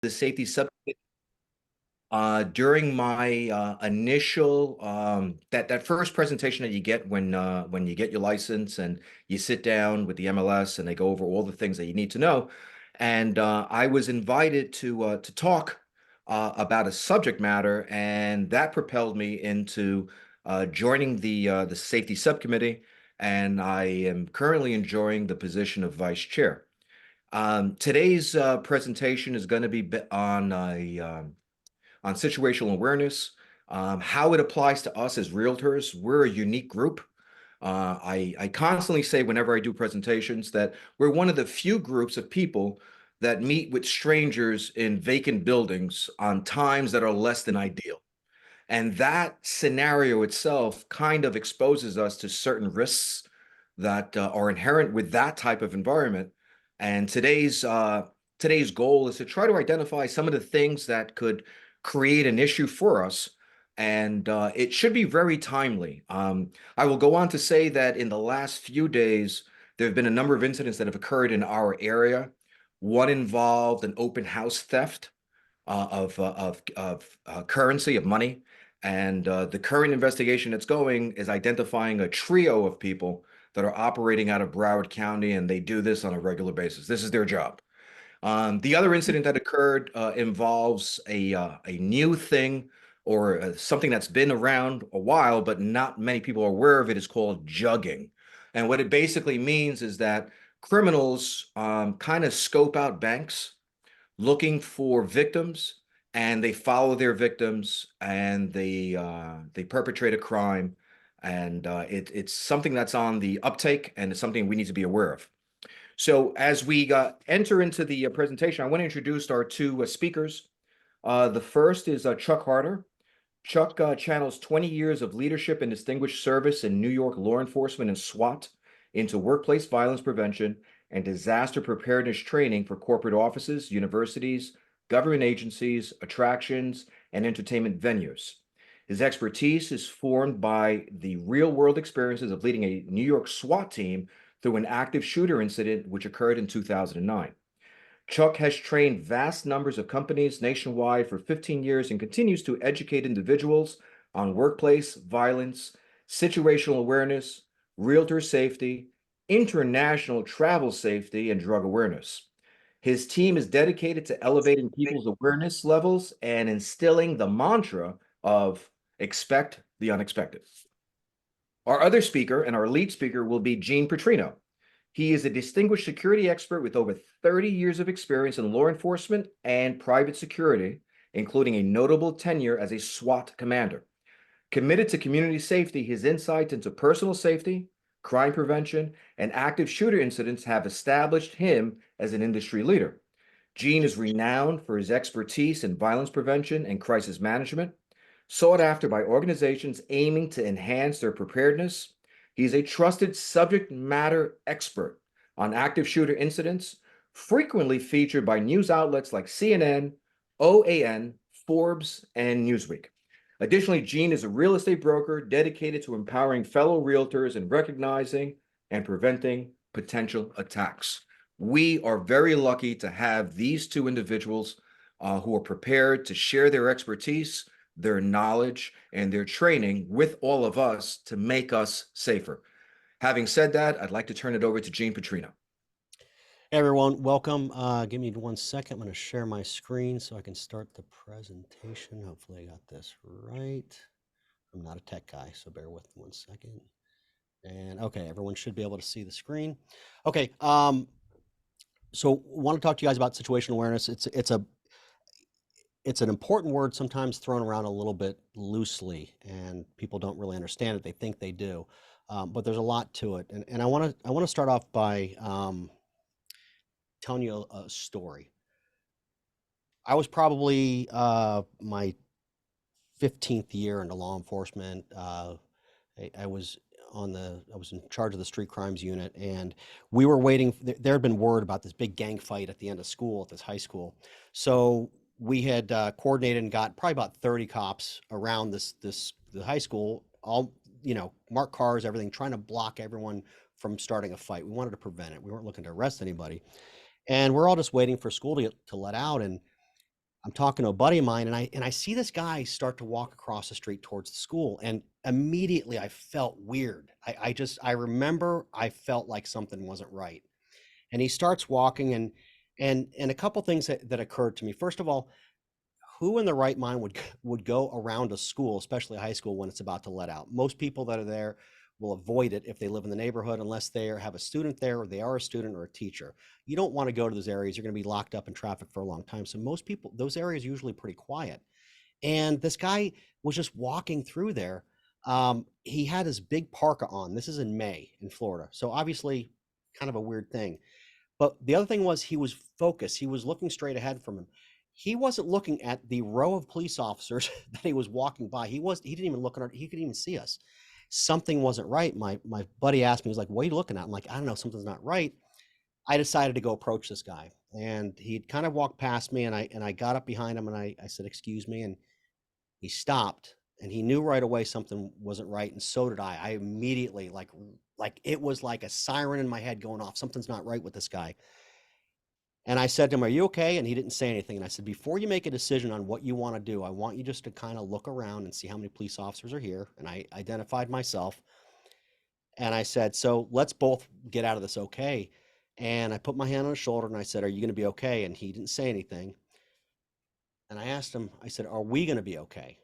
the safety sub during my initial that first presentation that you get when you get your license and you sit down with the MLS and they go over all the things that you need to know. And I was invited to talk about a subject matter, and that propelled me into joining the safety subcommittee. And I am currently enjoying the position of vice chair. Today's presentation is going to be on situational awareness, how it applies to us as realtors. We're a unique group. I constantly say whenever I do presentations that we're one of the few groups of people that meet with strangers in vacant buildings on times that are less than ideal. And that scenario itself kind of exposes us to certain risks that are inherent with that type of environment. And today's goal is to try to identify some of the things that could create an issue for us. And it should be very timely. I will go on to say that in the last few days, there have been a number of incidents that have occurred in our area. One involved an open house theft of currency, of money. And the current investigation that's going is identifying a trio of people that are operating out of Broward County, and they do this on a regular basis. This is their job. The other incident that occurred involves a new thing or something that's been around a while, but not many people are aware of it. Is called jugging. And what it basically means is that criminals kind of scope out banks looking for victims, and they follow their victims, and they perpetrate a crime, and it's something that's on the uptake, and it's something we need to be aware of. So as we enter into the presentation, I want to introduce our two speakers. The first is Chuck Harder. Chuck channels 20 years of leadership and distinguished service in New York law enforcement and SWAT into workplace violence prevention and disaster preparedness training for corporate offices, universities, government agencies, attractions, and entertainment venues. His expertise is formed by the real-world experiences of leading a New York SWAT team through an active shooter incident which occurred in 2009. Chuck has trained vast numbers of companies nationwide for 15 years and continues to educate individuals on workplace violence, situational awareness, realtor safety, international travel safety, and drug awareness. His team is dedicated to elevating people's awareness levels and instilling the mantra of expect the unexpected. Our other speaker and our lead speaker will be Gene Petrino. He is a distinguished security expert with over 30 years of experience in law enforcement and private security, including a notable tenure as a SWAT commander. Committed to community safety, his insights into personal safety, crime prevention, and active shooter incidents have established him as an industry leader. Gene is renowned for his expertise in violence prevention and crisis management, sought after by organizations aiming to enhance their preparedness. He's a trusted subject matter expert on active shooter incidents, frequently featured by news outlets like CNN, OAN, Forbes, and Newsweek. Additionally, Gene is a real estate broker dedicated to empowering fellow realtors and recognizing and preventing potential attacks. We are very lucky to have these two individuals who are prepared to share their expertise, their knowledge, and their training with all of us to make us safer. Having said that, I'd like to turn it over to Gene Petrino. Hey everyone, welcome. Give me 1 second. I'm going to share my screen so I can start the presentation. Hopefully I got this right. I'm not a tech guy, so bear with me 1 second. And okay, everyone should be able to see the screen. Okay, so want to talk to you guys about situational awareness. It's an important word, sometimes thrown around a little bit loosely, and people don't really understand it. They think they do, but there's a lot to it. And I want to start off by telling you a story. I was probably my 15th year into law enforcement. I was in charge of the street crimes unit, and we were waiting. There had been word about this big gang fight at the end of school at this high school, so we had coordinated and got probably about 30 cops around the high school, all marked cars, everything, trying to block everyone from starting a fight. We wanted to prevent it. We weren't looking to arrest anybody, and we're all just waiting for school to let out. And I'm talking to a buddy of mine, and I see this guy start to walk across the street towards the school, and immediately I felt weird. I remember I felt like something wasn't right. And he starts walking, and a couple things that occurred to me. First of all, who in the right mind would go around a school, especially a high school, when it's about to let out? Most people that are there will avoid it if they live in the neighborhood, unless they have a student there, or they are a student or a teacher. You don't want to go to those areas. You're going to be locked up in traffic for a long time. So most people, those areas are usually pretty quiet. And this guy was just walking through there. He had his big parka on. This is in May in Florida. So obviously kind of a weird thing. But the other thing was, he was focused. He was looking straight ahead from him. He wasn't looking at the row of police officers that he was walking by. He didn't even look at our, he could even see us. Something wasn't right. My buddy asked me, he was like, "What are you looking at?" I'm like, "I don't know, something's not right." I decided to go approach this guy. And he'd kind of walked past me, and I got up behind him, and I said, "Excuse me." And he stopped, and he knew right away something wasn't right, and so did I. I immediately, like it was like a siren in my head going off. Something's not right with this guy. And I said to him, "Are you okay?" And he didn't say anything. And I said, "Before you make a decision on what you want to do, I want you just to kind of look around and see how many police officers are here." And I identified myself. And I said, "So let's both get out of this okay." And I put my hand on his shoulder, and I said, "Are you going to be okay?" And he didn't say anything. And I asked him, I said, "Are we going to be okay?"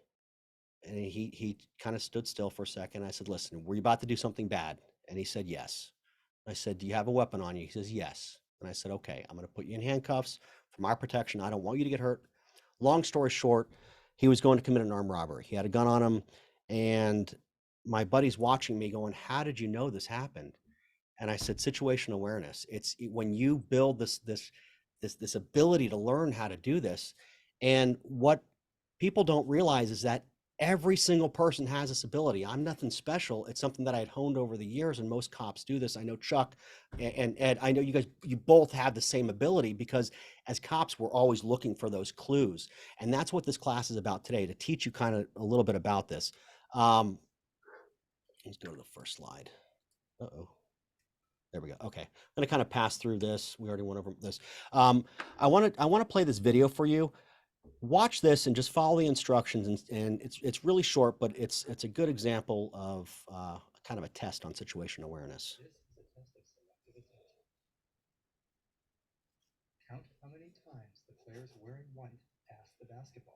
And he kind of stood still for a second. I said, "Listen, were you about to do something bad?" And he said, "Yes." I said, "Do you have a weapon on you?" He says, "Yes." And I said, "Okay, I'm going to put you in handcuffs for my protection. I don't want you to get hurt." Long story short, he was going to commit an armed robbery. He had a gun on him, and my buddy's watching me going, "How did you know this happened?" And I said, "Situational awareness. When you build this ability to learn how to do this." And what people don't realize is that every single person has this ability. I'm nothing special. It's something that I had honed over the years, and most cops do this. I know Chuck and Ed, I know you guys, you both have the same ability, because as cops, we're always looking for those clues. And that's what this class is about today, to teach you kind of a little bit about this. Um, let's go to the first slide. Uh-oh. There we go. Okay. I'm going to kind of pass through this. We already went over this. I want to play this video for you. Watch this and just follow the instructions. And it's really short, but it's a good example of kind of a test on situational awareness. This is a test of selective attention. Count how many times the players wearing white pass the basketball.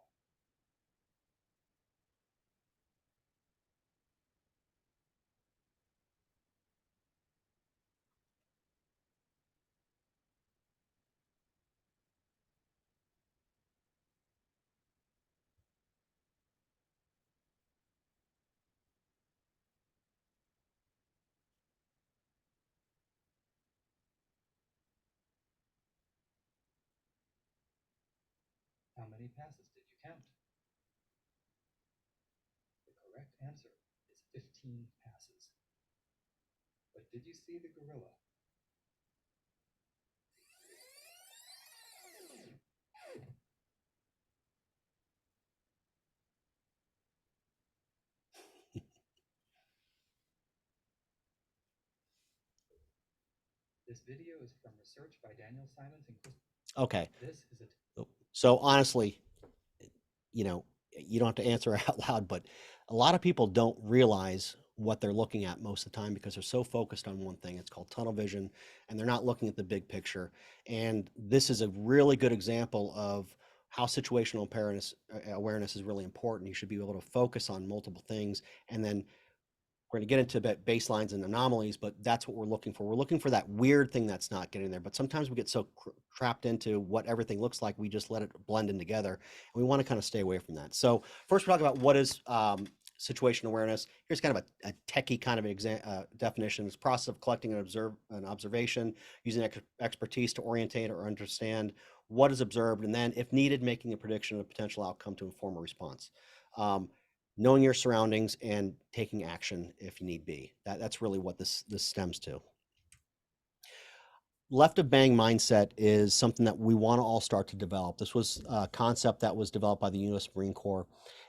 How many passes did you count? The correct answer is 15 passes. But did you see the gorilla? This video is from research by Daniel Simons and Chris. Okay. This is it. So honestly, you know, you don't have to answer out loud, but a lot of people don't realize what they're looking at most of the time, because they're so focused on one thing. It's called tunnel vision, and they're not looking at the big picture. And this is a really good example of how situational awareness is really important. You should be able to focus on multiple things, and then we're going to get into baselines and anomalies, but that's what we're looking for. We're looking for that weird thing that's not getting there. But sometimes we get so trapped into what everything looks like, we just let it blend in together. And we want to kind of stay away from that. So first, we're talking about what is situational awareness. Here's kind of a techie kind of definition. It's the process of collecting an observation, using expertise to orientate or understand what is observed, and then, if needed, making a prediction of a potential outcome to inform a response. Knowing your surroundings and taking action if need be. That's really what this stems to. Left of bang mindset is something that we want to all start to develop. This was a concept that was developed by the U.S. Marine Corps,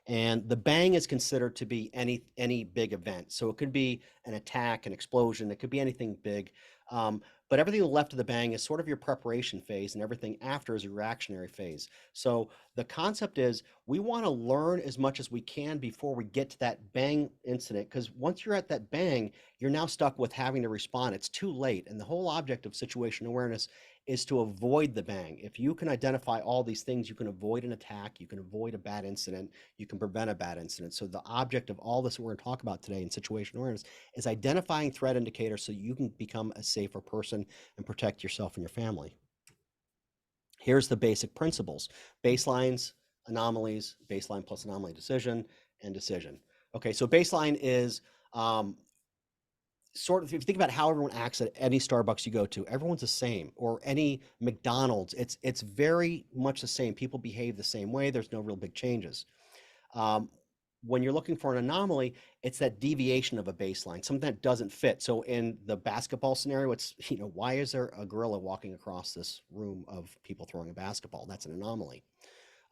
And the bang is considered to be any big event. So it could be an attack, an explosion, it could be anything big. But everything left of the bang is sort of your preparation phase, and everything after is your reactionary phase. So the concept is we want to learn as much as we can before we get to that bang incident, because once you're at that bang, you're now stuck with having to respond. It's too late. And the whole object of situational awareness is to avoid the bang. If you can identify all these things, you can avoid an attack, you can avoid a bad incident, you can prevent a bad incident. So the object of all this we're going to talk about today in situational awareness is identifying threat indicators so you can become a safer person and protect yourself and your family. Here's the basic principles: baselines, anomalies, baseline plus anomaly, decision, and decision. Okay, so baseline is sort of, if you think about how everyone acts at any Starbucks you go to, everyone's the same, or any McDonald's, it's very much the same. People behave the same way. There's no real big changes. Um, when you're looking for an anomaly, it's that deviation of a baseline, something that doesn't fit. So in the basketball scenario, it's, why is there a gorilla walking across this room of people throwing a basketball? That's an anomaly.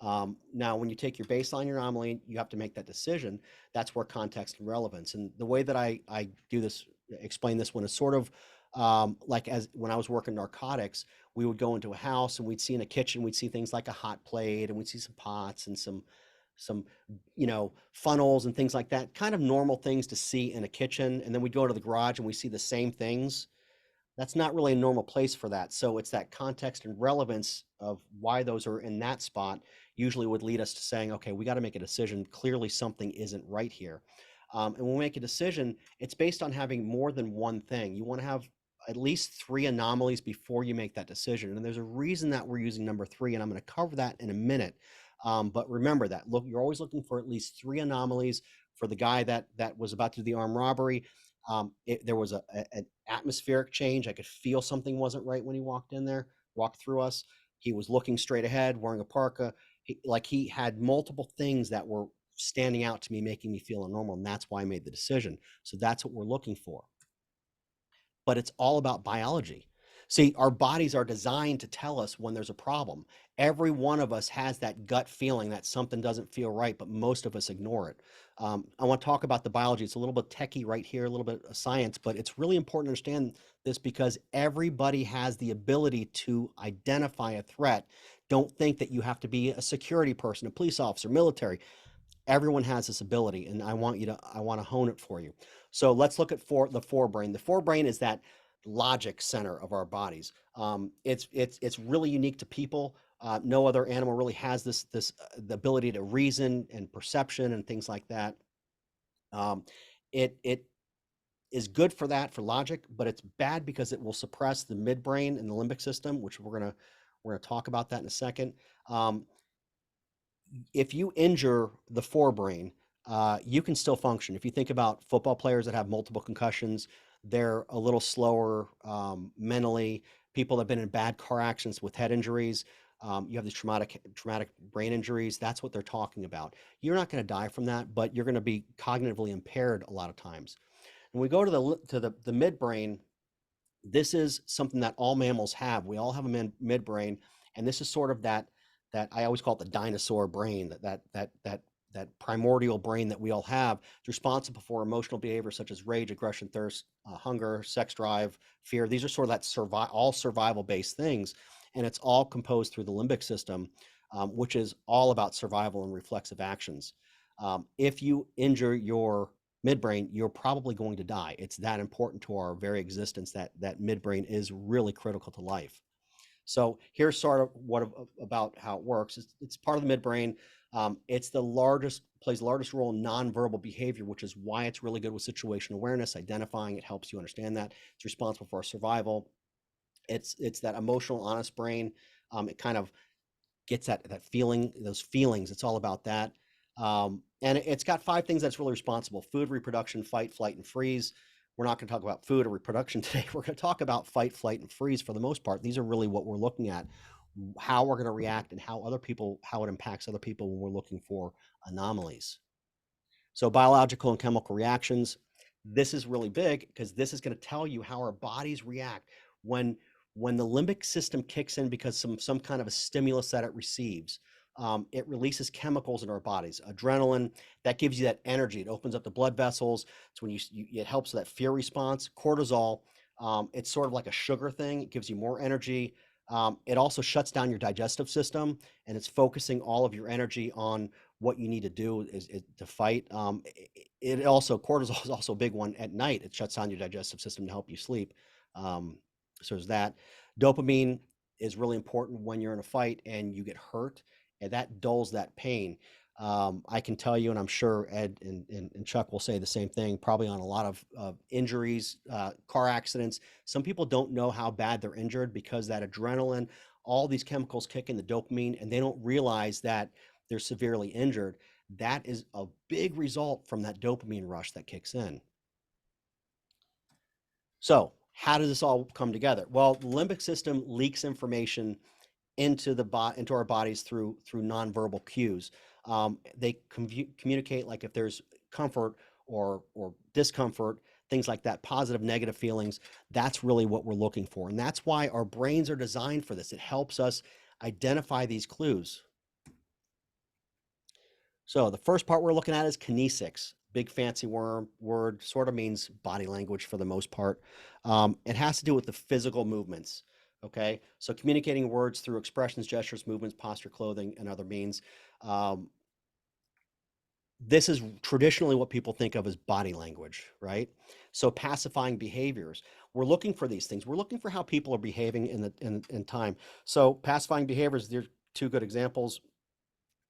Now, when you take your baseline, your anomaly, you have to make that decision. That's where context and relevance. And the way that I do this, explain this one, is sort of like as when I was working narcotics, we would go into a house and we'd see in a kitchen, we'd see things like a hot plate, and we'd see some pots and some funnels and things like that, kind of normal things to see in a kitchen. And then we'd go to the garage and we see the same things. That's not really a normal place for that. So it's that context and relevance of why those are in that spot usually would lead us to saying, okay, we got to make a decision. Clearly something isn't right here. And when we make a decision, it's based on having more than one thing. You want to have at least 3 anomalies before you make that decision. And there's a reason that we're using number 3, and I'm going to cover that in a minute. But remember that, look, you're always looking for at least 3 anomalies. For the guy that was about to do the armed robbery, there was an atmospheric change. I could feel something wasn't right when he walked through us. He was looking straight ahead, wearing a parka. He had multiple things that were standing out to me, making me feel normal. And that's why I made the decision. So that's what we're looking for. But it's all about biology. See, our bodies are designed to tell us when there's a problem. Every one of us has that gut feeling that something doesn't feel right, but most of us ignore it. I want to talk about the biology. It's a little bit techie right here, a little bit of science, but it's really important to understand this because everybody has the ability to identify a threat. Don't think that you have to be a security person, a police officer, military. Everyone has this ability, and I want to hone it for you. So let's look at the forebrain. The forebrain is that logic center of our bodies. It's really unique to people. No other animal really has the ability to reason and perception and things like that. It is good for that, for logic, but it's bad because it will suppress the midbrain and the limbic system, which we're gonna talk about that in a second. Um, if you injure the forebrain, you can still function. If you think about football players that have multiple concussions, they're a little slower mentally. People that have been in bad car accidents with head injuries, you have these traumatic brain injuries. That's what they're talking about. You're not going to die from that, but you're going to be cognitively impaired a lot of times. When we go to the midbrain, this is something that all mammals have. We all have a midbrain, and this is sort of that I always call it the dinosaur brain, that primordial brain that we all have. It's responsible for emotional behavior such as rage, aggression, thirst, hunger, sex drive, fear. These are sort of all survival based things, and it's all composed through the limbic system, which is all about survival and reflexive actions. If you injure your midbrain, you're probably going to die. It's that important to our very existence that midbrain is really critical to life. So here's sort of about how it works. It's part of the midbrain. It's plays the largest role in nonverbal behavior, which is why it's really good with situational awareness. Identifying it helps you understand that. It's responsible for our survival. It's that emotional, honest brain. It kind of gets that feeling, those feelings. It's all about that. And it's got 5 things that's really responsible: food, reproduction, fight, flight, and freeze. We're not going to talk about food or reproduction today. We're going to talk about fight, flight, and freeze for the most part. These are really what we're looking at, how we're going to react and how it impacts other people when we're looking for anomalies. So biological and chemical reactions, this is really big because this is going to tell you how our bodies react when when the limbic system kicks in because some kind of a stimulus that it receives. It releases chemicals in our bodies. Adrenaline, that gives you that energy. It opens up the blood vessels. It's when it helps with that fear response. Cortisol, it's sort of like a sugar thing. It gives you more energy. It also shuts down your digestive system, and it's focusing all of your energy on what you need to do is to fight. It also, cortisol is also a big one at night. It shuts down your digestive system to help you sleep. Um, so there's that. Dopamine is really important when you're in a fight and you get hurt, and that dulls that pain. I can tell you, and I'm sure Ed and Chuck will say the same thing, probably on a lot of injuries, car accidents. Some people don't know how bad they're injured because that adrenaline, all these chemicals kick in the dopamine, and they don't realize that they're severely injured. That is a big result from that dopamine rush that kicks in. So, how does this all come together? Well, the limbic system leaks information into our bodies through nonverbal cues. They communicate, like if there's comfort or discomfort, things like that, positive, negative feelings. That's really what we're looking for, and that's why our brains are designed for this. It helps us identify these clues. So the first part we're looking at is kinesics. Big fancy word, sort of means body language for the most part. It has to do with the physical movements. Okay, so communicating words through expressions, gestures, movements, posture, clothing, and other means. Um, this is traditionally what people think of as body language, right? So pacifying behaviors. We're looking for these things. We're looking for how people are behaving in time. So pacifying behaviors. There's two good examples.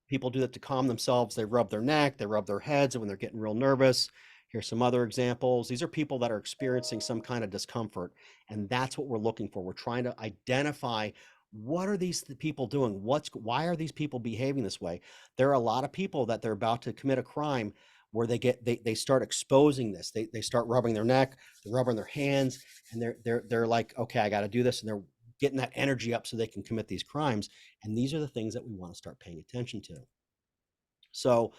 People do that to calm themselves. They rub their neck, they rub their heads when they're getting real nervous. Here's some other examples. These are people that are experiencing some kind of discomfort, and that's what we're looking for. We're trying to identify, what are these people doing? Why are these people behaving this way? There are a lot of people that they're about to commit a crime where they start exposing this. They start rubbing their neck, they're rubbing their hands, and they're like, okay, I got to do this, and they're getting that energy up so they can commit these crimes. And these are the things that we want to start paying attention to. So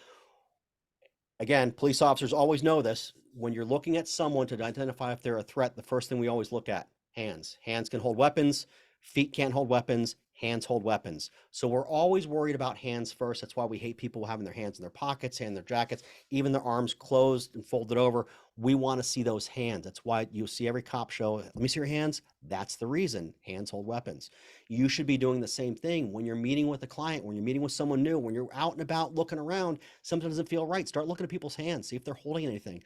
again, police officers always know this. When you're looking at someone to identify if they're a threat, the first thing we always look at, hands. Hands can hold weapons, feet can't hold weapons, hands hold weapons. So we're always worried about hands first. That's why we hate people having their hands in their pockets, hand in their jackets, even their arms closed and folded over. We want to see those hands. That's why you see every cop show, let me see your hands. That's the reason. Hands hold weapons. You should be doing the same thing when you're meeting with a client, when you're meeting with someone new, when you're out and about looking around. Something doesn't feel right. Start looking at people's hands, see if they're holding anything.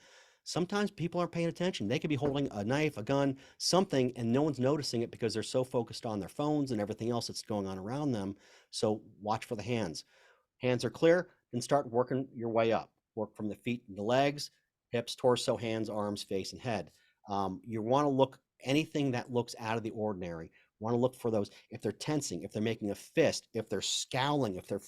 Sometimes people aren't paying attention. They could be holding a knife, a gun, something, and no one's noticing it because they're so focused on their phones and everything else that's going on around them. So watch for the hands. Hands are clear, then start working your way up. Work from the feet and the legs, hips, torso, hands, arms, face, and head. You want to look anything that looks out of the ordinary. Want to look for those. If they're tensing, if they're making a fist, if they're scowling, if they're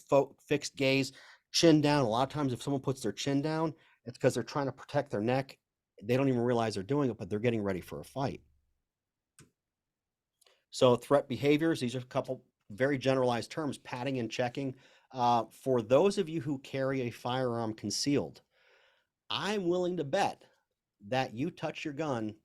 fixed gaze, chin down. A lot of times, if someone puts their chin down, it's because they're trying to protect their neck. They don't even realize they're doing it, but they're getting ready for a fight. So threat behaviors, these are a couple very generalized terms, patting and checking. For those of you who carry a firearm concealed, I'm willing to bet that you touch your gun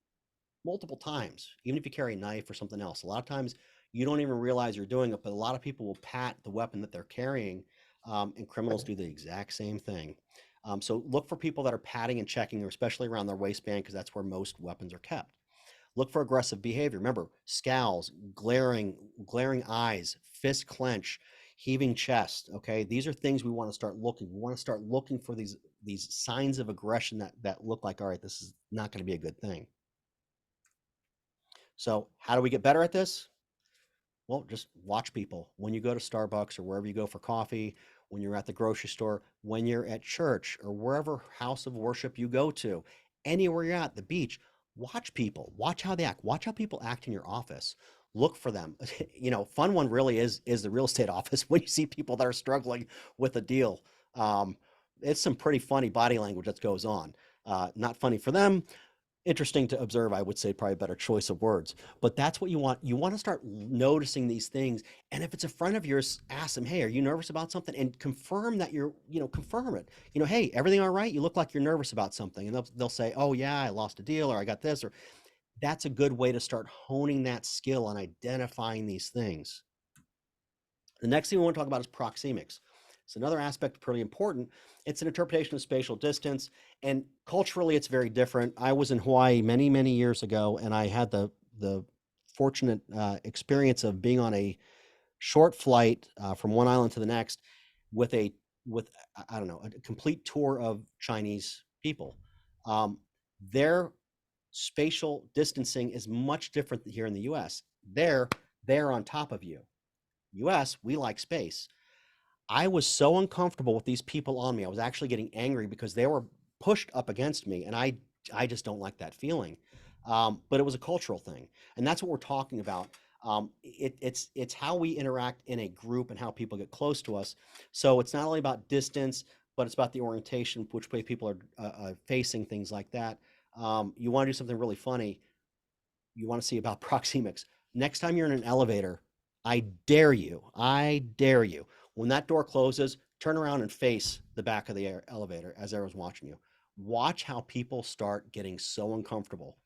multiple times, even if you carry a knife or something else. A lot of times you don't even realize you're doing it, but a lot of people will pat the weapon that they're carrying, and criminals do the exact same thing. So look for people that are patting and checking, especially around their waistband, because that's where most weapons are kept. Look for aggressive behavior. Remember, scowls, glaring eyes, fist clench, heaving chest. Okay, these are things we want to start looking. We want to start looking for these signs of aggression that look like, all right, this is not going to be a good thing. So how do we get better at this? Well, just watch people. When you go to Starbucks or wherever you go for coffee, when you're at the grocery store, when you're at church or wherever house of worship you go to, anywhere you're at, the beach, watch people. Watch how they act. Watch how people act in your office. Look for them. Fun one really is the real estate office when you see people that are struggling with a deal. Um, it's some pretty funny body language that goes on. Not funny for them, interesting to observe. I would say probably a better choice of words, but that's what you want. You want to start noticing these things. And if it's a friend of yours, ask them, hey, are you nervous about something? And confirm that confirm it. Hey, everything all right? You look like you're nervous about something. And they'll say, oh yeah, I lost a deal, or I got this, or that's a good way to start honing that skill on identifying these things. The next thing we want to talk about is proxemics. So another aspect pretty important. It's an interpretation of spatial distance, and culturally, it's very different. I was in Hawaii many, many years ago, and I had the fortunate experience of being on a short flight from one island to the next with a with I don't know, a complete tour of Chinese people. Um, their spatial distancing is much different here in the U.S. They're on top of you. U.S. We like space. I was so uncomfortable with these people on me. I was actually getting angry because they were pushed up against me, and I just don't like that feeling. But it was a cultural thing, and that's what we're talking about. It's how we interact in a group and how people get close to us. So it's not only about distance, but it's about the orientation, which way people are facing, things like that. You want to do something really funny, you want to see about proxemics. Next time you're in an elevator, I dare you, when that door closes, turn around and face the back of the elevator as everyone's watching you. Watch how people start getting so uncomfortable.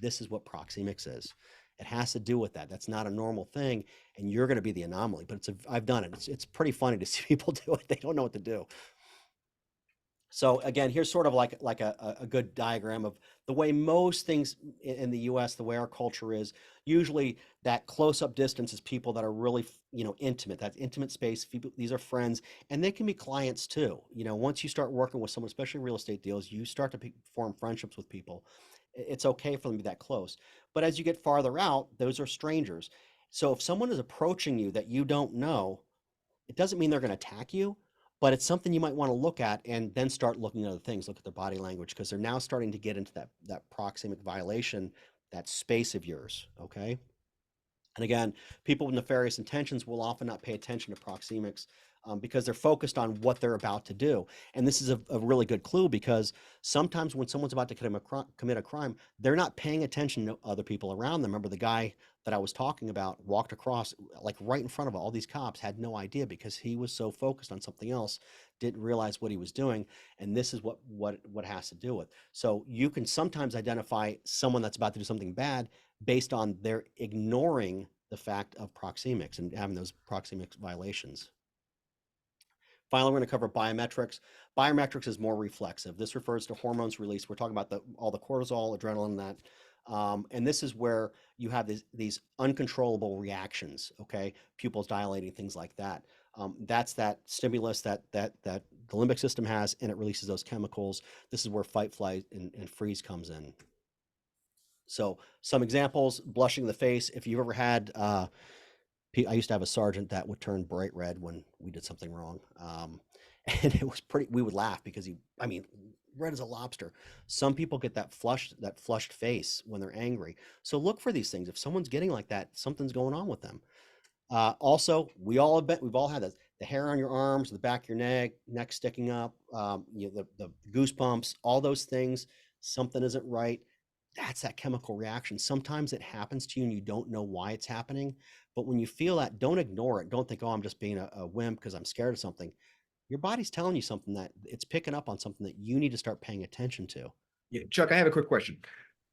This is what proxemics is. It has to do with that. That's not a normal thing, and you're going to be the anomaly. But I've done it. It's pretty funny to see people do it. They don't know what to do. So again, here's sort of like a good diagram of the way most things in the US, the way our culture is. Usually that close-up distance is people that are really, intimate. That's intimate space. These are friends, and they can be clients too. Once you start working with someone, especially in real estate deals, you start to form friendships with people. It's okay for them to be that close. But as you get farther out, those are strangers. So if someone is approaching you that you don't know, it doesn't mean they're going to attack you, but it's something you might want to look at and then start looking at other things. Look at their body language, because they're now starting to get into that proxemic violation, that space of yours. Okay. And again, people with nefarious intentions will often not pay attention to proxemics because they're focused on what they're about to do. And this is a really good clue, because sometimes when someone's about to commit a crime, they're not paying attention to other people around them. Remember the guy that I was talking about walked across like right in front of all these cops, had no idea because he was so focused on something else, didn't realize what he was doing. And this is what has to do with. So you can sometimes identify someone that's about to do something bad based on their ignoring the fact of proxemics and having those proxemics violations. Finally, we're going to cover biometrics. Biometrics is more reflexive. This refers to hormones released. We're talking about all the cortisol, adrenaline, that. And this is where you have these uncontrollable reactions, okay? Pupils dilating, things like that. That's that stimulus that the limbic system has, and it releases those chemicals. This is where fight, flight, and freeze comes in. So some examples: blushing the face. If you've ever had, I used to have a sergeant that would turn bright red when we did something wrong. And it was we would laugh because I mean, red as a lobster. Some people get that flushed face when they're angry. So look for these things. If someone's getting like that, something's going on with them. Also, we've all had this, the hair on your arms, the back of your neck sticking up, the goosebumps, all those things. Something isn't right. That's that chemical reaction. Sometimes it happens to you and you don't know why it's happening. But when you feel that, don't ignore it. Don't think, oh, I'm just being a wimp because I'm scared of something. Your body's telling you something, that it's picking up on something that you need to start paying attention to. Yeah, Chuck, I have a quick question.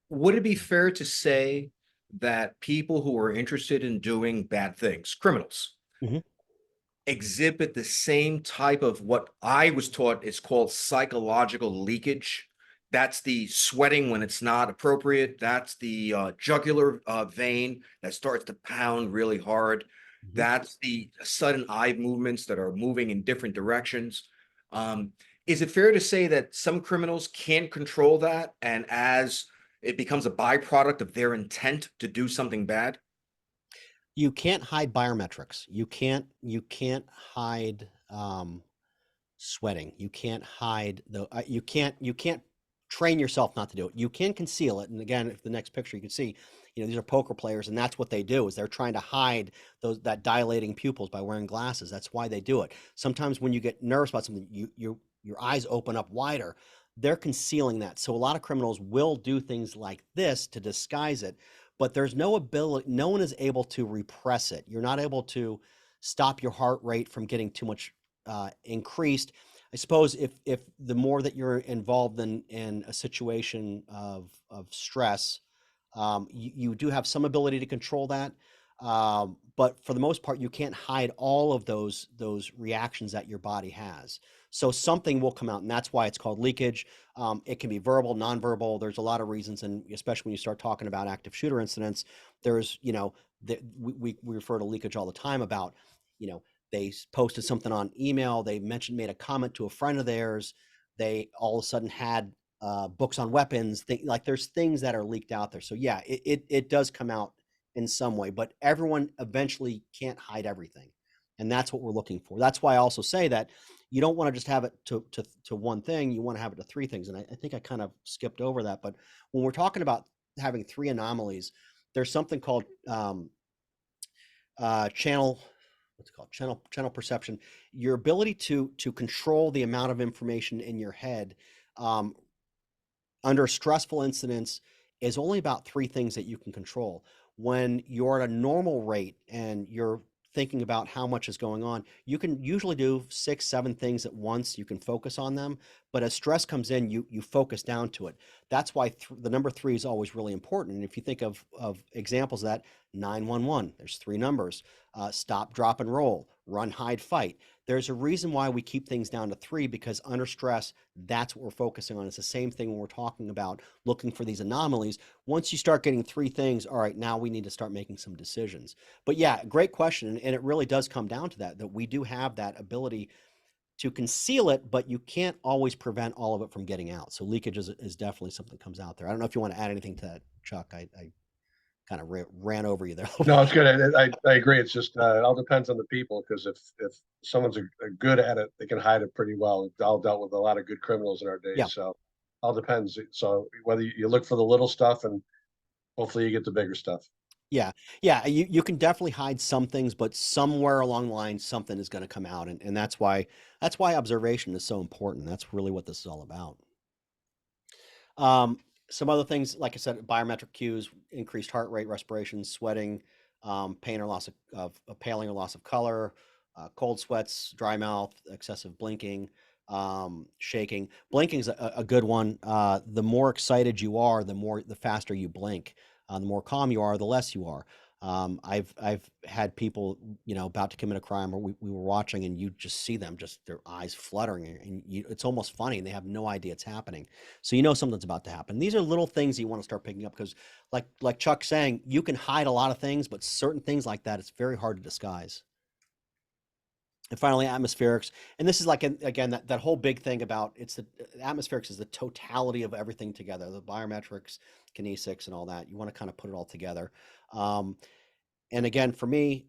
Would it be fair to say that people who are interested in doing bad things, criminals, Mhm. exhibit the same type of what I was taught is called psychological leakage? That's the sweating when it's not appropriate. That's the jugular vein that starts to pound really hard. Mhm. That's the sudden eye movements that are moving in different directions. Um, is it fair to say that some criminals can't control that, and as it becomes a byproduct of their intent to do something bad? You can't hide biometrics. You can't hide sweating. You can't hide you can't train yourself not to do it. You can conceal it. And again, if the next picture you can see, these are poker players, and that's what they do, is they're trying to hide that dilating pupils by wearing glasses. That's why they do it. Sometimes when you get nervous about something, your eyes open up wider. They're concealing that. So a lot of criminals will do things like this to disguise it, but there's no ability, no one is able to repress it. You're not able to stop your heart rate from getting too much increased. I suppose if the more that you're involved in a situation of stress, you do have some ability to control that. But for the most part, you can't hide all of those reactions that your body has. So something will come out, and that's why it's called leakage. It can be verbal, nonverbal. There's a lot of reasons, and especially when you start talking about active shooter incidents, there's we refer to leakage all the time about you know they posted something on email, they made a comment to a friend of theirs, they all of a sudden had books on weapons. Like there's things that are leaked out there. So yeah, it does come out in some way, but everyone eventually can't hide everything. And that's what we're looking for. That's why I also say that you don't want to just have it to one thing. You want to have it to three things. And I think I kind of skipped over that. But when we're talking about having three anomalies, there's something called channel, what's it called? Channel perception. Your ability to control the amount of information in your head um, under stressful incidents is only about three things that you can control. When you're at a normal rate and you're thinking about how much is going on, you can usually do six, seven things at once. You can focus on them, but as stress comes in, you focus down to it. That's why the number three is always really important. And if you think of examples of that, 911, there's three numbers: stop, drop, and roll, run, hide, fight. There's a reason why we keep things down to three, because under stress, that's what we're focusing on. It's the same thing when we're talking about looking for these anomalies. Once you start getting three things, all right, now we need to start making some decisions. But yeah, great question. And it really does come down to that we do have that ability to conceal it, but you can't always prevent all of it from getting out. So leakage is definitely something that comes out there. I don't know if you want to add anything to that, Chuck. I kind of ran over you there a little No, bit. it's good. I agree. It's just it all depends on the people, because if someone's good at it, they can hide it pretty well. We've all dealt with a lot of good criminals in our Yeah. days, so all depends. So whether you look for the little stuff, and hopefully you get the bigger stuff. Yeah, yeah, you can definitely hide some things, but somewhere along the line, something is going to come out, and that's why observation is so important. That's really what this is all about. Um, some other things, like I said, biometric cues: increased heart rate, respiration, sweating, pain or loss of paling or loss of color, cold sweats, dry mouth, excessive blinking, shaking. Blinking is a good one. The more excited you are, the faster you blink. The more calm you are, the less you are. I've had people, about to commit a crime, or we were watching, and you just see them, just their eyes fluttering, and it's almost funny, and they have no idea it's happening. So something's about to happen. These are little things you want to start picking up, because, like Chuck saying, you can hide a lot of things, but certain things like that, it's very hard to disguise. And finally, atmospherics. And this is like, again, that whole big thing about atmospherics is the totality of everything together, the biometrics, kinesics, and all that. You want to kind of put it all together. Um, and again, for me,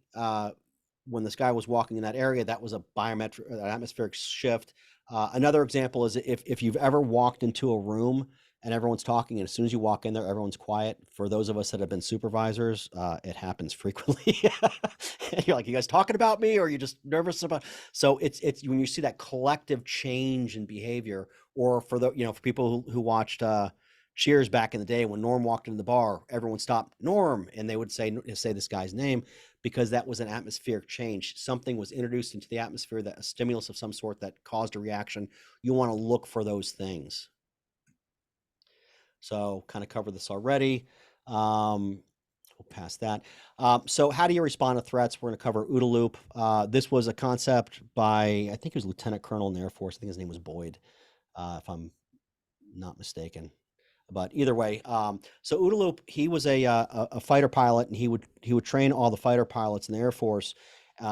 when this guy was walking in that area, that was a biometric, atmospheric shift. Another example is if you've ever walked into a room and everyone's talking, and as soon as you walk in there, everyone's quiet. For those of us that have been supervisors, it happens frequently. You're like, you guys talking about me, or are you just nervous about? So it's when you see that collective change in behavior, or for people who watched Cheers back in the day, when Norm walked into the bar, everyone stopped Norm, and they would say this guy's name, because that was an atmospheric change. Something was introduced into the atmosphere, that a stimulus of some sort that caused a reaction. You want to look for those things. So kind of covered this already. We'll pass that. So how do you respond to threats? We're going to cover OODA loop. This was a concept by, I think he was Lieutenant Colonel in the Air Force. I think his name was Boyd, if I'm not mistaken. But either way, so OODA loop, he was a fighter pilot, and he would train all the fighter pilots in the Air Force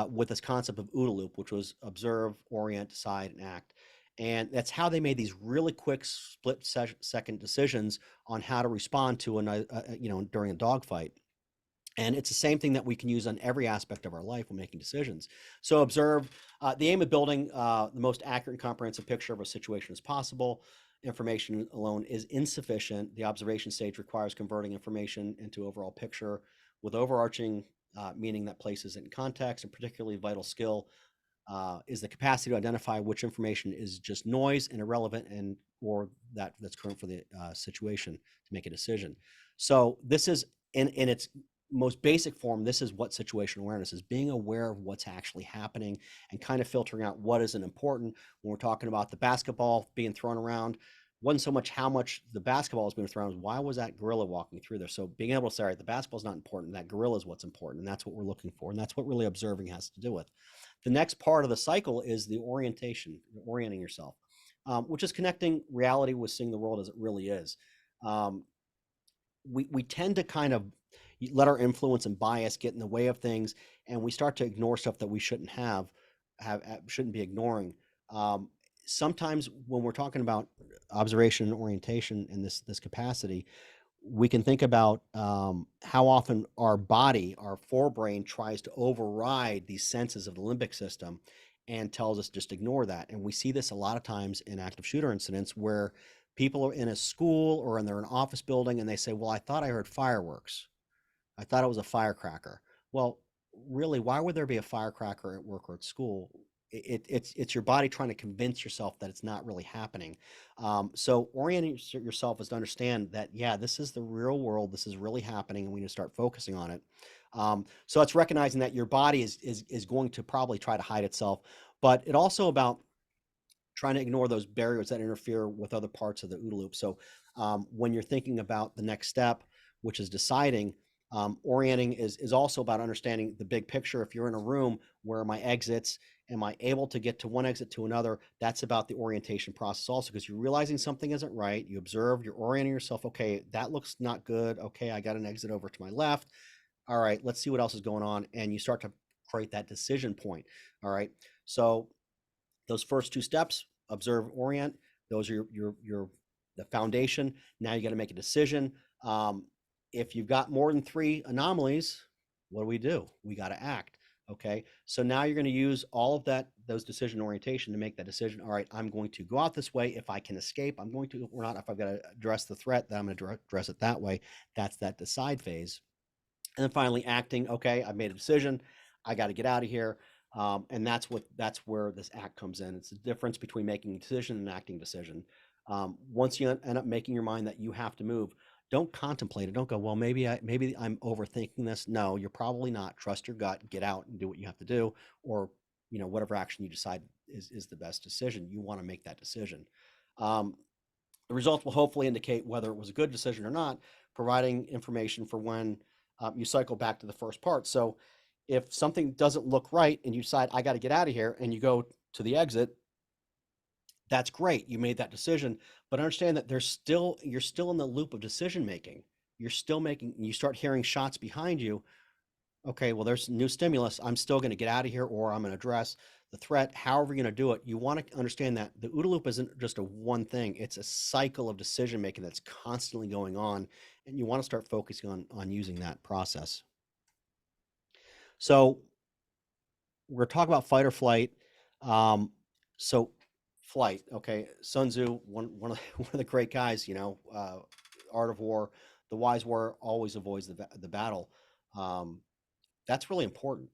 with this concept of OODA loop, which was observe, orient, decide, and act. And that's how they made these really quick split-second decisions on how to respond to during a dogfight. And it's the same thing that we can use on every aspect of our life when making decisions. So observe. The aim of building the most accurate and comprehensive picture of a situation as possible. Information alone is insufficient. The observation stage requires converting information into overall picture with overarching meaning that places it in context. And particularly vital skill is the capacity to identify which information is just noise and irrelevant, or that's current for the situation, to make a decision. So this is in its most basic form. This is what situational awareness is: being aware of what's actually happening and kind of filtering out what isn't important. When we're talking about the basketball being thrown around, wasn't so much how much the basketball was being thrown, why was that gorilla walking through there? So being able to say, all right, the basketball's not important, that gorilla is what's important, and that's what we're looking for, and that's what really observing has to do with. The next part of the cycle is the orientation, orienting yourself, which is connecting reality with seeing the world as it really is. Um, we tend to kind of let our influence and bias get in the way of things, and we start to ignore stuff that we shouldn't shouldn't be ignoring. Um, Sometimes when we're talking about observation and orientation in this capacity, we can think about how often our body, our forebrain, tries to override these senses of the limbic system and tells us just ignore that. And we see this a lot of times in active shooter incidents where people are in a school or they're in an office building and they say, well, I thought I heard fireworks. I thought it was a firecracker. Well, really, why would there be a firecracker at work or at school? It's your body trying to convince yourself that it's not really happening. So orienting yourself is to understand that, yeah, this is the real world. This is really happening, and we need to start focusing on it. So it's recognizing that your body is going to probably try to hide itself, but it also about trying to ignore those barriers that interfere with other parts of the OODA loop. So when you're thinking about the next step, which is deciding, orienting is also about understanding the big picture. If you're in a room, where are my exits? Am I able to get to one exit to another? That's about the orientation process also, because you're realizing something isn't right. You observe, you're orienting yourself. Okay, that looks not good. Okay, I got an exit over to my left. All right, let's see what else is going on. And you start to create that decision point. All right. So those first two steps, observe, orient, those are your the foundation. Now you got to make a decision. If you've got more than three anomalies, what do? We got to act. Okay, so now you're going to use all of those decision orientation to make that decision. All right, I'm going to go out this way. If I can escape, I'm going to, or not. If I've got to address the threat, then I'm going to address it that way. That's that decide phase. And then finally acting. Okay, I've made a decision. I got to get out of here. And that's where this act comes in. It's the difference between making a decision and acting decision. Once you end up making your mind that you have to move, don't contemplate it. Don't go, well, maybe I'm overthinking this. No, you're probably not. Trust your gut, get out and do what you have to do, or whatever action you decide is the best decision. You want to make that decision. The results will hopefully indicate whether it was a good decision or not, providing information for when you cycle back to the first part. So if something doesn't look right and you decide, I got to get out of here, and you go to the exit, that's great. You made that decision, but understand that you're still in the loop of decision making. You're still making, you start hearing shots behind you. Okay, well, there's new stimulus. I'm still going to get out of here, or I'm going to address the threat. However you're going to do it, you want to understand that the OODA loop isn't just a one thing. It's a cycle of decision making that's constantly going on, and you want to start focusing on using that process. So we're talking about fight or flight. So flight, okay. Sun Tzu, one of the great guys, Art of War, the wise warrior always avoids the battle. Um, that's really important.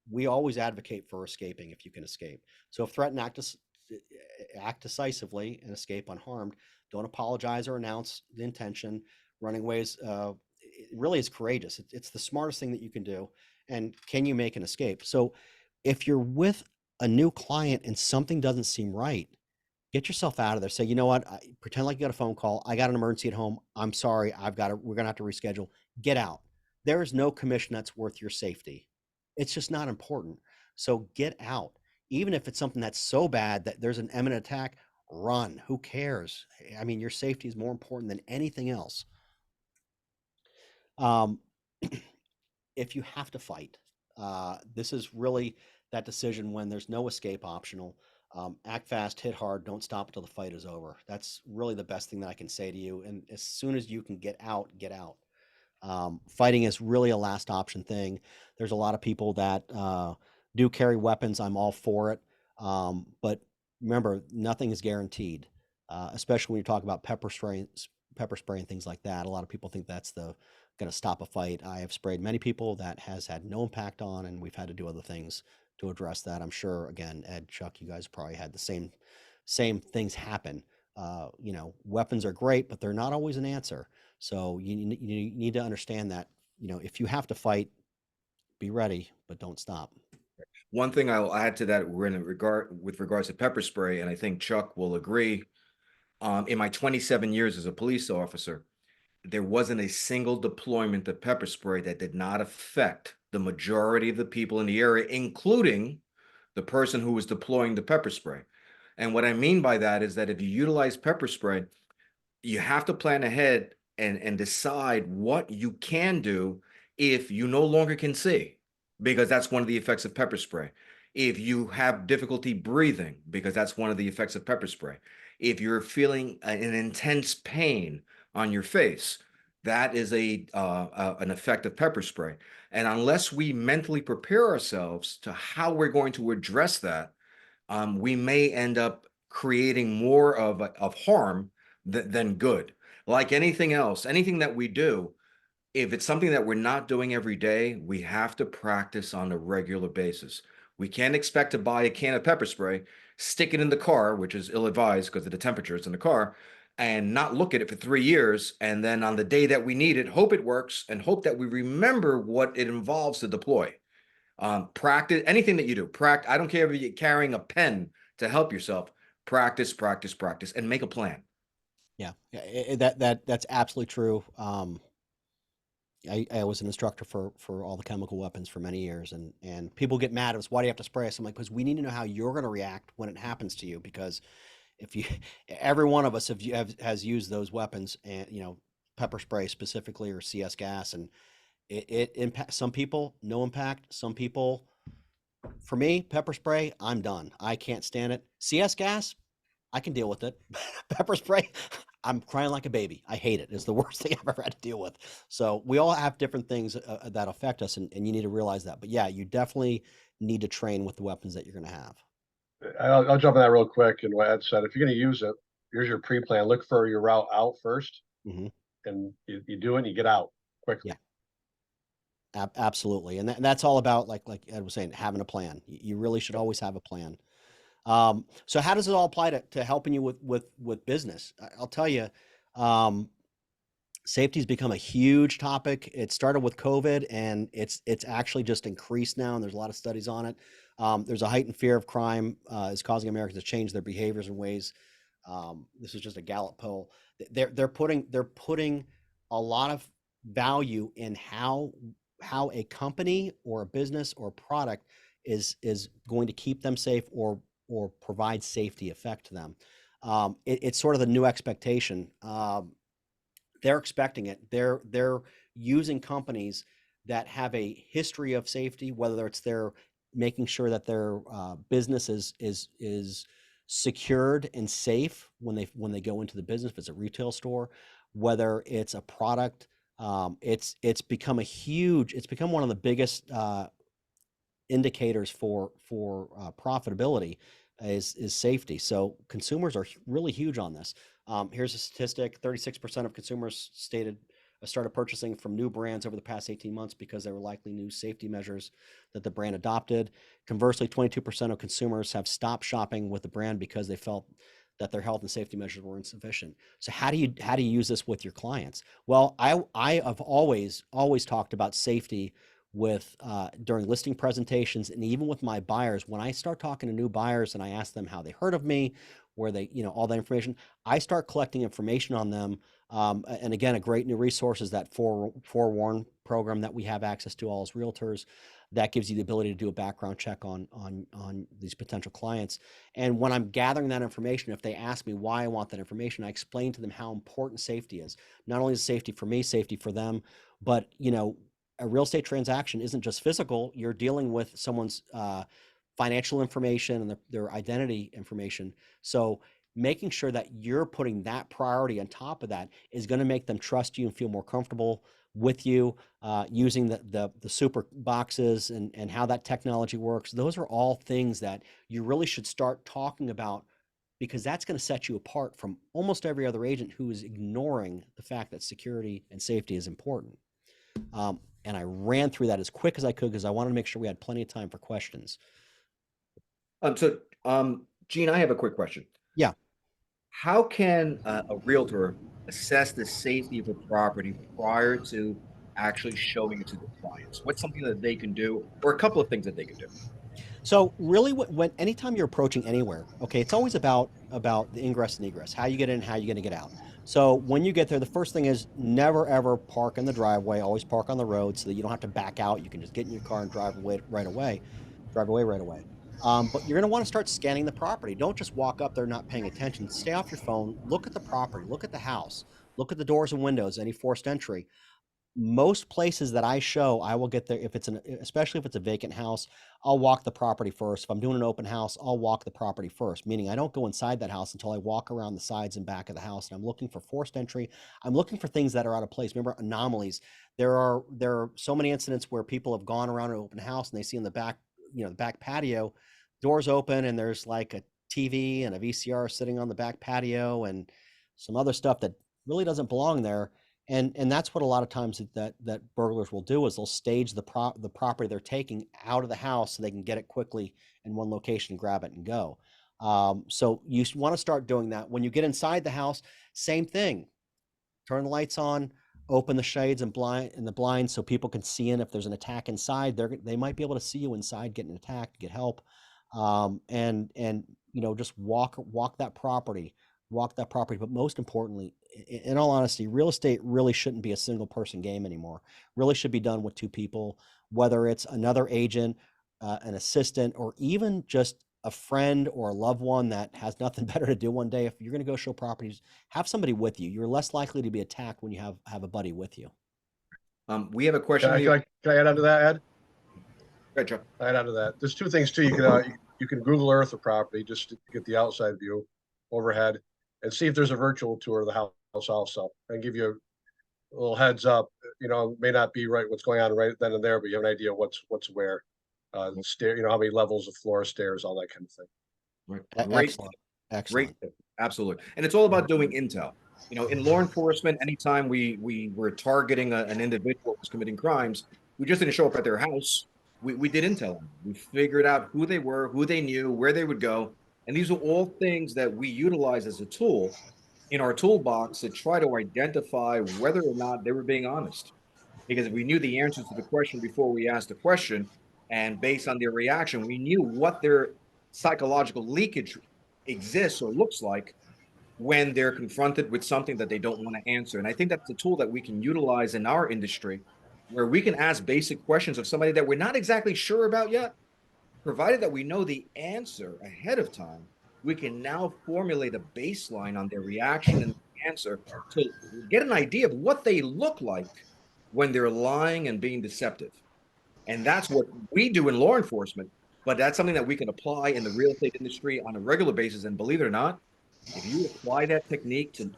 We always advocate for escaping if you can escape. So if threaten, act decisively and escape unharmed. Don't apologize or announce the intention. Running away it really is courageous. It's the smartest thing that you can do. And can you make an escape? So if you're with a new client and something doesn't seem right, get yourself out of there. Say, you know what? Pretend like you got a phone call. I got an emergency at home. I'm sorry. We're going to have to reschedule. Get out. There is no commission that's worth your safety. It's just not important. So get out. Even if it's something that's so bad that there's an imminent attack, run. Who cares? I mean, your safety is more important than anything else. Um, if you have to fight, this is really that decision when there's no escape optional. Act fast, hit hard, don't stop until the fight is over. That's really the best thing that I can say to you. And as soon as you can get out, get out. Fighting is really a last option thing. There's a lot of people that do carry weapons. I'm all for it. But remember, nothing is guaranteed, especially when you talk about pepper spray and things like that. A lot of people think that's going to stop a fight. I have sprayed many people that has had no impact on, and we've had to do other things to address that. I'm sure, again, Ed, Chuck, you guys probably had the same things happen. Weapons are great, but they're not always an answer. So you need to understand that, if you have to fight, be ready, but don't stop. One thing I'll add to that, with regards to pepper spray, and I think Chuck will agree, In my 27 years as a police officer, there wasn't a single deployment of pepper spray that did not affect the majority of the people in the area, including the person who was deploying the pepper spray. And what I mean by that is that if you utilize pepper spray, you have to plan ahead and decide what you can do if you no longer can see, because that's one of the effects of pepper spray. If you have difficulty breathing, because that's one of the effects of pepper spray. If you're feeling an intense pain on your face, that is an effect of pepper spray. And unless we mentally prepare ourselves to how we're going to address that, we may end up creating more of harm than good. Like anything else, anything that we do, if it's something that we're not doing every day, we have to practice on a regular basis. We can't expect to buy a can of pepper spray, stick it in the car, which is ill-advised because of the temperatures in the car, and not look at it for 3 years. And then on the day that we need it, hope it works and hope that we remember what it involves to deploy. Practice anything that you do. Practice. I don't care if you're carrying a pen to help yourself. Practice, practice, practice, and make a plan. Yeah, that's absolutely true. I was an instructor for all the chemical weapons for many years, and people get mad at us. Why do you have to spray us? I'm like, because we need to know how you're going to react when it happens to you. Because if you, every one of us has used those weapons, and pepper spray specifically or CS gas, and it impacts some people, no impact. Some people, for me, pepper spray, I'm done. I can't stand it. CS gas, I can deal with it. Pepper spray, I'm crying like a baby. I hate it. It's the worst thing I've ever had to deal with. So we all have different things that affect us, and you need to realize that. But yeah, you definitely need to train with the weapons that you're going to have. I'll jump on that real quick. And what Ed said, if you're going to use it, here's your pre-plan. Look for your route out first, Hmm. and you do it and you get out quickly. Yeah, absolutely. And that's all about, like Ed was saying, having a plan. You really should always have a plan. So how does it all apply to helping you with business? I'll tell you, um, safety's become a huge topic. It started with COVID, and it's actually just increased now, and there's a lot of studies on it. There's a heightened fear of crime is causing Americans to change their behaviors and ways. This is just a Gallup poll. They're putting a lot of value in how a company or a business or product is going to keep them safe or provide safety effect to them. It's sort of the new expectation. They're expecting it. They're using companies that have a history of safety, whether it's their making sure that their business is secured and safe when they go into the business. If it's a retail store, whether it's a product, it's become it's become one of the biggest indicators for profitability is safety. So consumers are really huge on this. Here's a statistic: 36% of consumers started purchasing from new brands over the past 18 months because there were likely new safety measures that the brand adopted. Conversely, 22% of consumers have stopped shopping with the brand because they felt that their health and safety measures were insufficient. So how do you use this with your clients? Well, I have always talked about safety with during listing presentations, and even with my buyers. When I start talking to new buyers and I ask them how they heard of me, where they, all that information, I start collecting information on them. And again, a great new resource is that forewarn program that we have access to all as realtors. That gives you the ability to do a background check on these potential clients. And when I'm gathering that information, if they ask me why I want that information, I explain to them how important safety is. Not only is safety for me, safety for them, but a real estate transaction isn't just physical. You're dealing with someone's financial information and their identity information. So making sure that you're putting that priority on top of that is going to make them trust you and feel more comfortable with you, using the super boxes and how that technology works. Those are all things that you really should start talking about, because that's going to set you apart from almost every other agent who is ignoring the fact that security and safety is important. And I ran through that as quick as I could because I wanted to make sure we had plenty of time for questions. Gene, I have a quick question. Yeah. How can a realtor assess the safety of a property prior to actually showing it to the clients? What's something that they can do, or a couple of things that they can do? So really, anytime you're approaching anywhere, okay, it's always about the ingress and egress, how you get in, how you're going to get out. So when you get there, the first thing is never ever park in the driveway. Always park on the road so that you don't have to back out. You can just get in your car and drive away right away. But you're going to want to start scanning the property. Don't just walk up there not paying attention. Stay off your phone. Look at the property. Look at the house. Look at the doors and windows. Any forced entry. Most places that I show, I will get there if especially if it's a vacant house, I'll walk the property first. If I'm doing an open house, I'll walk the property first, meaning I don't go inside that house until I walk around the sides and back of the house and I'm looking for forced entry. I'm looking for things that are out of place. Remember, anomalies. There are so many incidents where people have gone around an open house and they see in the back, the back patio, doors open and there's like a TV and a VCR sitting on the back patio and some other stuff that really doesn't belong there. And that's what a lot of times that burglars will do is they'll stage the property they're taking out of the house so they can get it quickly in one location, grab it and go. So you want to start doing that. When you get inside the house, same thing. Turn the lights on, open the shades and the blinds so people can see in. If there's an attack inside, they might be able to see you inside getting attacked, get help. And just walk that property, but most importantly, in all honesty, real estate really shouldn't be a single person game anymore. Really should be done with two people, whether it's another agent, an assistant, or even just a friend or a loved one that has nothing better to do one day. If you're going to go show properties, have somebody with you. You're less likely to be attacked when you have a buddy with you. We have a question. Can I add on to that, Ed? Go ahead, Chuck. Add on to that. There's two things too. You can Google Earth a property just to get the outside view overhead and see if there's a virtual tour of the house also, and give you a little heads up. May not be right what's going on right then and there, but you have an idea what's where. The stair, how many levels of floor, stairs, all that kind of thing. Right. Great. Excellent. Excellent. Great. Absolutely. And it's all about doing intel. In law enforcement, anytime we were targeting an individual who's committing crimes, we just didn't show up at their house. We did intel on them. We figured out who they were, who they knew, where they would go. And these are all things that we utilize as a tool in our toolbox to try to identify whether or not they were being honest. Because if we knew the answers to the question before we asked the question, and based on their reaction, we knew what their psychological leakage exists or looks like when they're confronted with something that they don't want to answer. And I think that's a tool that we can utilize in our industry, where we can ask basic questions of somebody that we're not exactly sure about yet. Provided that we know the answer ahead of time, we can now formulate a baseline on their reaction and answer to get an idea of what they look like when they're lying and being deceptive. And that's what we do in law enforcement, but that's something that we can apply in the real estate industry on a regular basis. And believe it or not, if you apply that technique to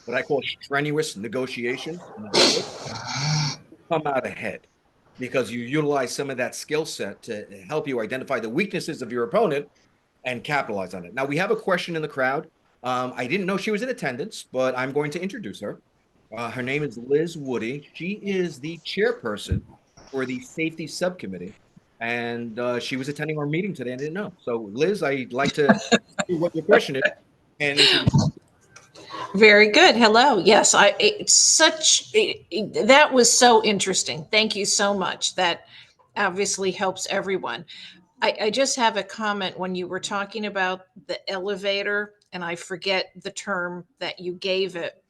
what I call strenuous negotiations, come out ahead because you utilize some of that skill set to help you identify the weaknesses of your opponent and capitalize on it. Now, we have a question in the crowd. I didn't know she was in attendance, but I'm going to introduce her. Her name is Liz Woody. She is the chairperson for the safety subcommittee, and she was attending our meeting today and didn't know. So, Liz, I'd like to see what your question is and introduce. Very good. Hello. Yes, that was so interesting. Thank you so much. That obviously helps everyone. I just have a comment when you were talking about the elevator, and I forget the term that you gave it.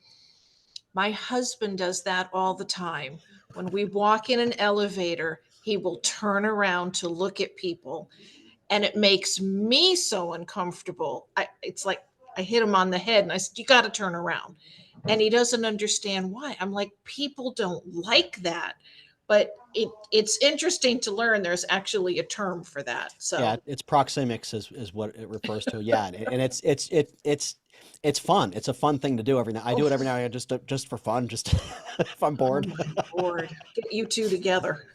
My husband does that all the time. When we walk in an elevator, he will turn around to look at people, and it makes me so uncomfortable. It's like I hit him on the head and I said, "You got to turn around." And he doesn't understand why. I'm like, people don't like that. But it's interesting to learn there's actually a term for that. So yeah, it's proxemics is what it refers to. Yeah, and it's fun. It's a fun thing to do every night. I do it every night just for fun, just if I'm bored. Oh my Lord, get you two together.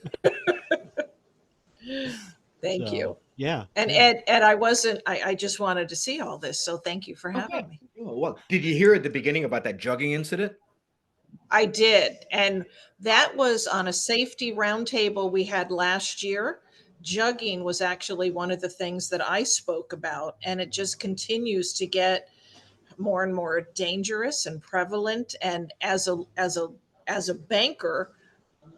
Thank you. Yeah. And yeah. Ed, I just wanted to see all this. So thank you for having me. Oh, well, did you hear at the beginning about that jugging incident? I did. And that was on a safety roundtable we had last year. Jugging was actually one of the things that I spoke about, and it just continues to get more and more dangerous and prevalent. And as a banker,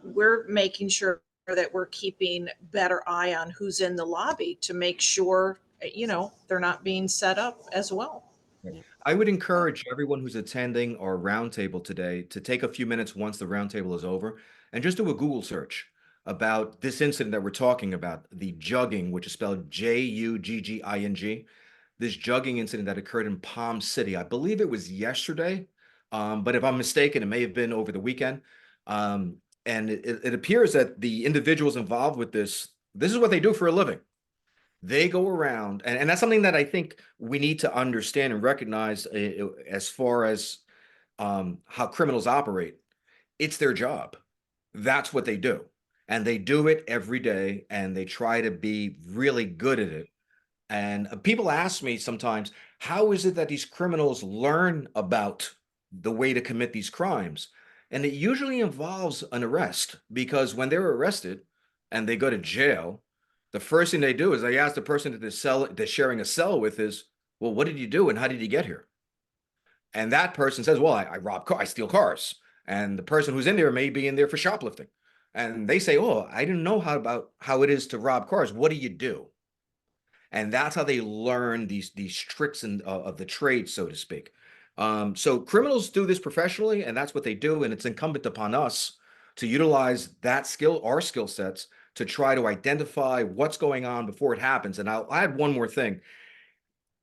we're making sure that we're keeping better eye on who's in the lobby to make sure, they're not being set up as well. Yeah. I would encourage everyone who's attending our roundtable today to take a few minutes once the roundtable is over and just do a Google search about this incident that we're talking about, the jugging, which is spelled Jugging, this jugging incident that occurred in Palm City. I believe it was yesterday, but if I'm mistaken, it may have been over the weekend. And it appears that the individuals involved with this is what they do for a living. They go around, and that's something that I think we need to understand and recognize as far as how criminals operate. It's their job. That's what they do. And they do it every day, and they try to be really good at it. And people ask me sometimes, how is it that these criminals learn about the way to commit these crimes? And it usually involves an arrest, because when they're arrested and they go to jail, the first thing they do is they ask the person that they're sharing a cell with is, well, what did you do and how did you get here? And that person says, well, I rob cars, I steal cars. And the person who's in there may be in there for shoplifting. And they say, oh, I didn't know how it is to rob cars. What do you do? And that's how they learn these tricks of the trade, so to speak. So criminals do this professionally, and that's what they do. And it's incumbent upon us to utilize that skill, our skill sets, to try to identify what's going on before it happens. And I'll add one more thing.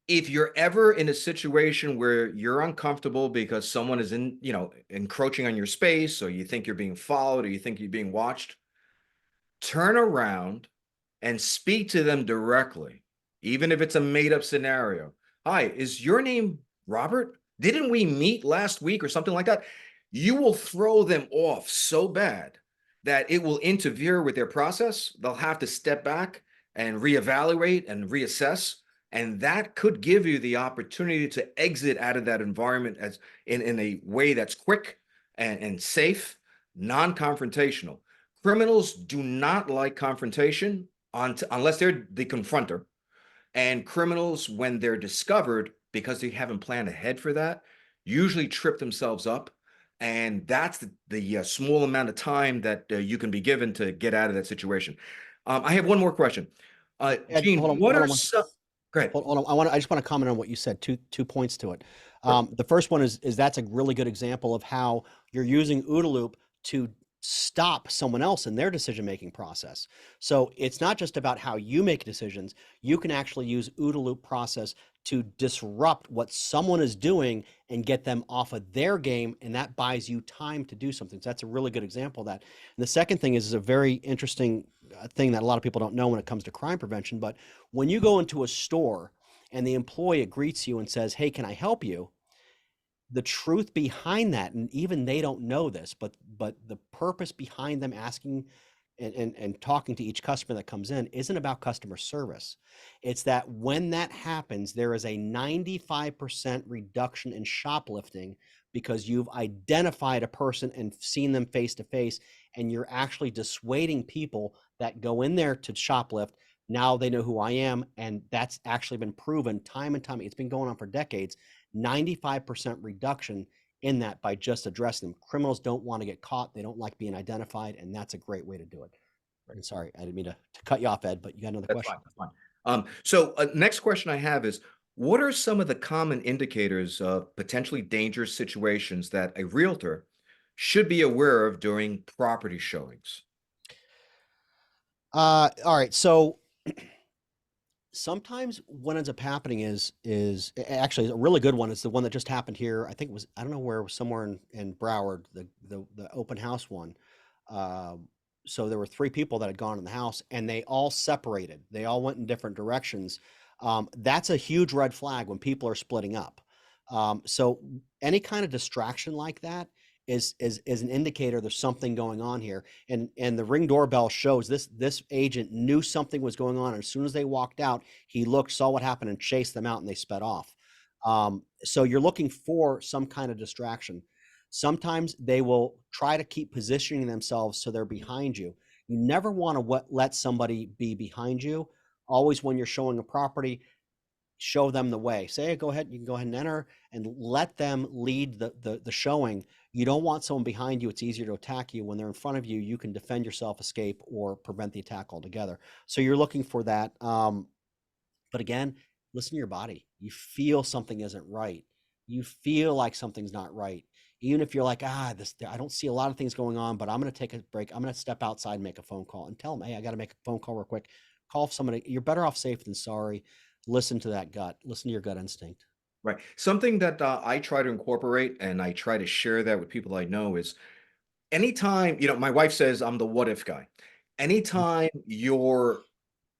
If you're ever in a situation where you're uncomfortable because someone is encroaching on your space, or you think you're being followed, or you think you're being watched, turn around and speak to them directly, even if it's a made-up scenario. Hi, is your name Robert? Didn't we meet last week or something like that? You will throw them off so bad that it will interfere with their process. They'll have to step back and reevaluate and reassess. And that could give you the opportunity to exit out of that environment as in a way that's quick and safe, non-confrontational. Criminals do not like confrontation unless they're the confronter. And criminals, when they're discovered, because they haven't planned ahead for that, usually trip themselves up. And that's the small amount of time that you can be given to get out of that situation. I have one more question. Ed, Gene, what are one some... Go ahead. hold on. I just want to comment on what you said. Two points to it. The first one is that's a really good example of how you're using OODA loop to stop someone else in their decision-making process. So it's not just about how you make decisions. You can actually use OODA loop process to disrupt what someone is doing and get them off of their game, and that buys you time to do something. So that's a really good example of that. And the second thing is a very interesting thing that a lot of people don't know when it comes to crime prevention, but when you go into a store and the employee greets you and says, hey, can I help you? The truth behind that, and even they don't know this, but the purpose behind them asking and talking to each customer that comes in isn't about customer service. It's that when that happens, there is a 95% reduction in shoplifting because you've identified a person and seen them face to face, and you're actually dissuading people that go in there to shoplift. Now they know who I am, and that's actually been proven time and time. It's been going on for decades. 95% reduction in that by just addressing them. Criminals don't want to get caught. They don't like being identified, and that's a great way to do it. And sorry, I didn't mean to cut you off, Ed, but you got another question? That's fine. So next question I have is, what are some of the common indicators of potentially dangerous situations that a realtor should be aware of during property showings? All right. So sometimes what ends up happening is actually a really good one. It's the one that just happened here. I think it was, I don't know where, it was somewhere in Broward, the open house one. So there were 3 people that had gone in the house, and they all separated. They all went in different directions. That's a huge red flag when people are splitting up. So any kind of distraction like that is an indicator there's something going on here. And the Ring doorbell shows this agent knew something was going on. And as soon as they walked out, he looked, saw what happened, and chased them out, and they sped off. So you're looking for some kind of distraction. Sometimes they will try to keep positioning themselves so they're behind you. You never want to let somebody be behind you. Always, when you're showing a property, show them the way. Say, hey, go ahead, you can go ahead and enter, and let them lead the showing. You don't want someone behind you. It's easier to attack you. When they're in front of you, you can defend yourself, escape, or prevent the attack altogether. So you're looking for that. But again, listen to your body. You feel something isn't right. You feel like something's not right. Even if you're like, I don't see a lot of things going on, but I'm going to take a break. I'm going to step outside and make a phone call and tell them, hey, I got to make a phone call real quick. Call somebody. You're better off safe than sorry. Listen to that gut. Listen to your gut instinct. Right. Something that I try to incorporate and I try to share that with people I know is anytime, my wife says I'm the what if guy. Anytime you're